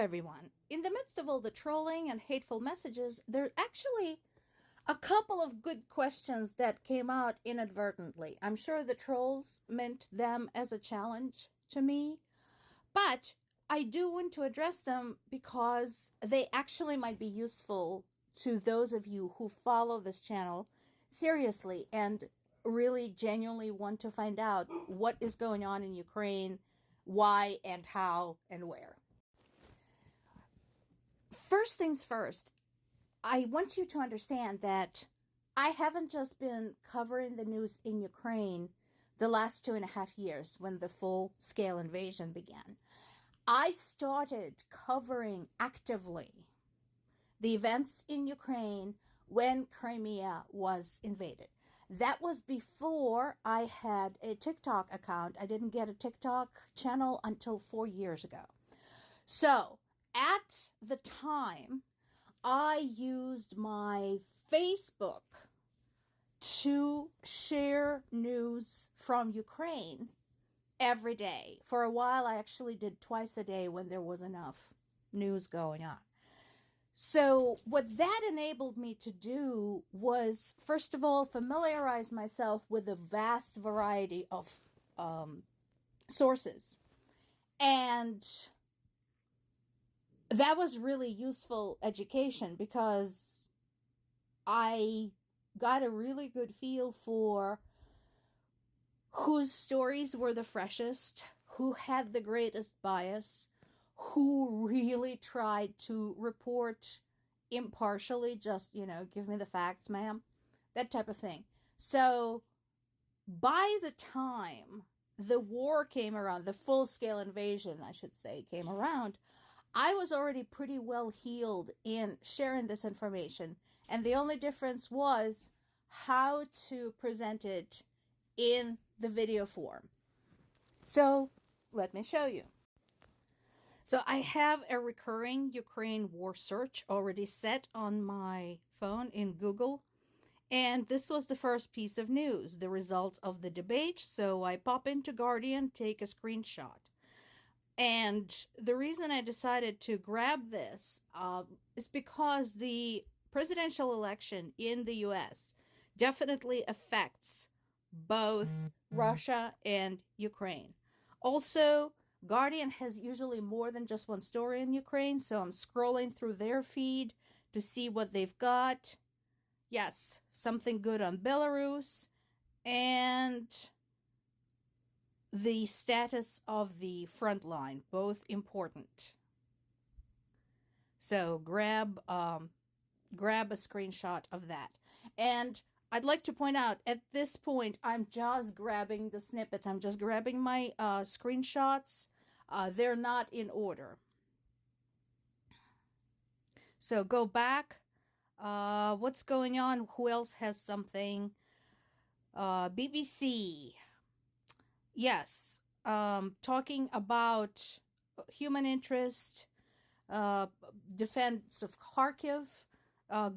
everyone. In the midst of all the trolling and hateful messages, there are actually a couple of good questions that came out inadvertently. I'm sure the trolls meant them as a challenge to me, but I do want to address them because they actually might be useful to those of you who follow this channel seriously and really genuinely want to find out what is going on in Ukraine, why and how and where. First things first, I want you to understand that I haven't just been covering the news in Ukraine the last 2.5 years when the full-scale invasion began. I started covering actively the events in Ukraine when Crimea was invaded. That was before I had a TikTok account. I didn't get a TikTok channel until 4 years ago. So, at the time, I used my Facebook to share news from Ukraine every day. For a while, I actually did twice a day when there was enough news going on. So what that enabled me to do was, first of all, familiarize myself with a vast variety of sources. And that was really useful education because I got a really good feel for whose stories were the freshest, who had the greatest bias, who really tried to report impartially, just, give me the facts, ma'am, that type of thing. So by the time the war came around, the full-scale invasion, I should say, came around, I was already pretty well heeled in sharing this information. And the only difference was how to present it in the video form. So let me show you. So I have a recurring Ukraine war search already set on my phone in Google. And this was the first piece of news, the result of the debate. So I pop into Guardian, take a screenshot. And the reason I decided to grab this is because the presidential election in the US definitely affects both Russia and Ukraine. Also, Guardian has usually more than just one story in Ukraine, so I'm scrolling through their feed to see what they've got. Yes, something good on Belarus and the status of the front line, both important. So grab a screenshot of that. And I'd like to point out, at this point, I'm just grabbing the snippets. I'm just grabbing my screenshots. They're not in order. So go back. What's going on? Who else has something? BBC. Yes. Talking about human interest, defense of Kharkiv.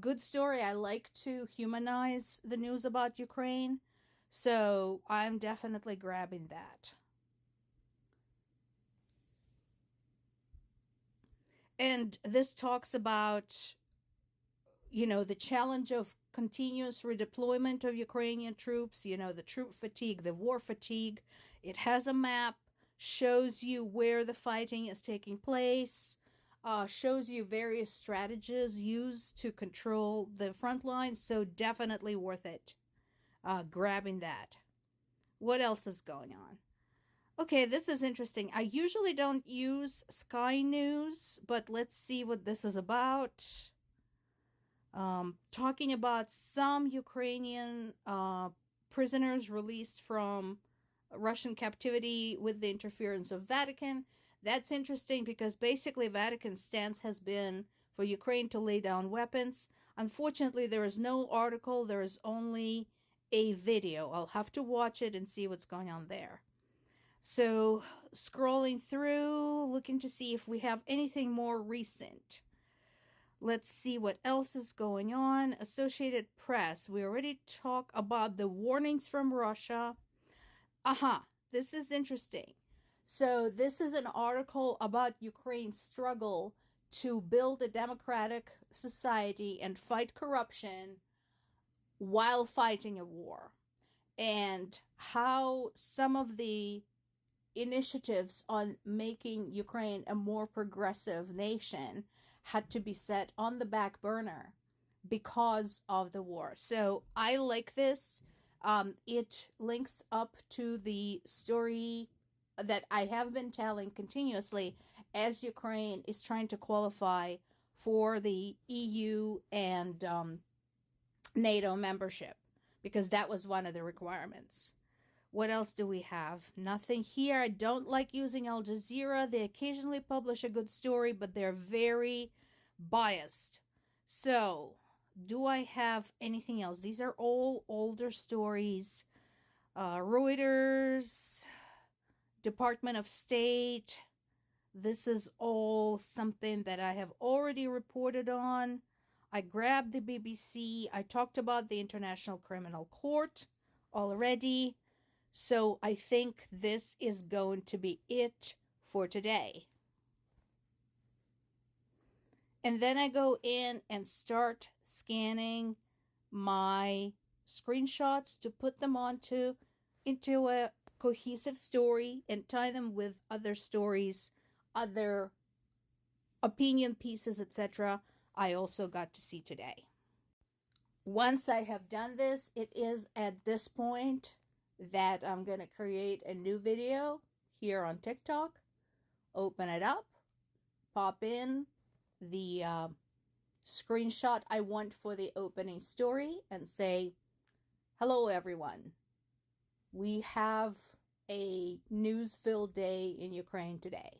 Good story. I like to humanize the news about Ukraine. So I'm definitely grabbing that. And this talks about, the challenge of continuous redeployment of Ukrainian troops, the troop fatigue, the war fatigue. It has a map, shows you where the fighting is taking place, shows you various strategies used to control the front line. So definitely worth it. Grabbing that. What else is going on? Okay, this is interesting. I usually don't use Sky News, but let's see what this is about. Talking about some Ukrainian prisoners released from Russian captivity with the interference of Vatican. That's interesting because basically Vatican's stance has been for Ukraine to lay down weapons. Unfortunately, there is no article. There is only a video. I'll have to watch it and see what's going on there. So, scrolling through, looking to see if we have anything more recent. Let's see what else is going on. Associated Press. We already talked about the warnings from Russia. This is interesting. So this is an article about Ukraine's struggle to build a democratic society and fight corruption while fighting a war, and how some of the initiatives on making Ukraine a more progressive nation had to be set on the back burner because of the war. So I like this. It links up to the story that I have been telling continuously as Ukraine is trying to qualify for the EU and NATO membership, because that was one of the requirements. What else do we have? Nothing here. I don't like using Al Jazeera. They occasionally publish a good story, but they're very biased. So, do I have anything else? These are all older stories. Reuters, Department of State. This is all something that I have already reported on. I grabbed the BBC. I talked about the International Criminal Court already. So I think this is going to be it for today. And then I go in and start scanning my screenshots to put them into a cohesive story and tie them with other stories, other opinion pieces, etc. I also got to see today. Once I have done this, it is at this point that I'm going to create a new video here on TikTok, open it up, pop in the screenshot I want for the opening story, and say, hello everyone. We have a news-filled day in Ukraine today.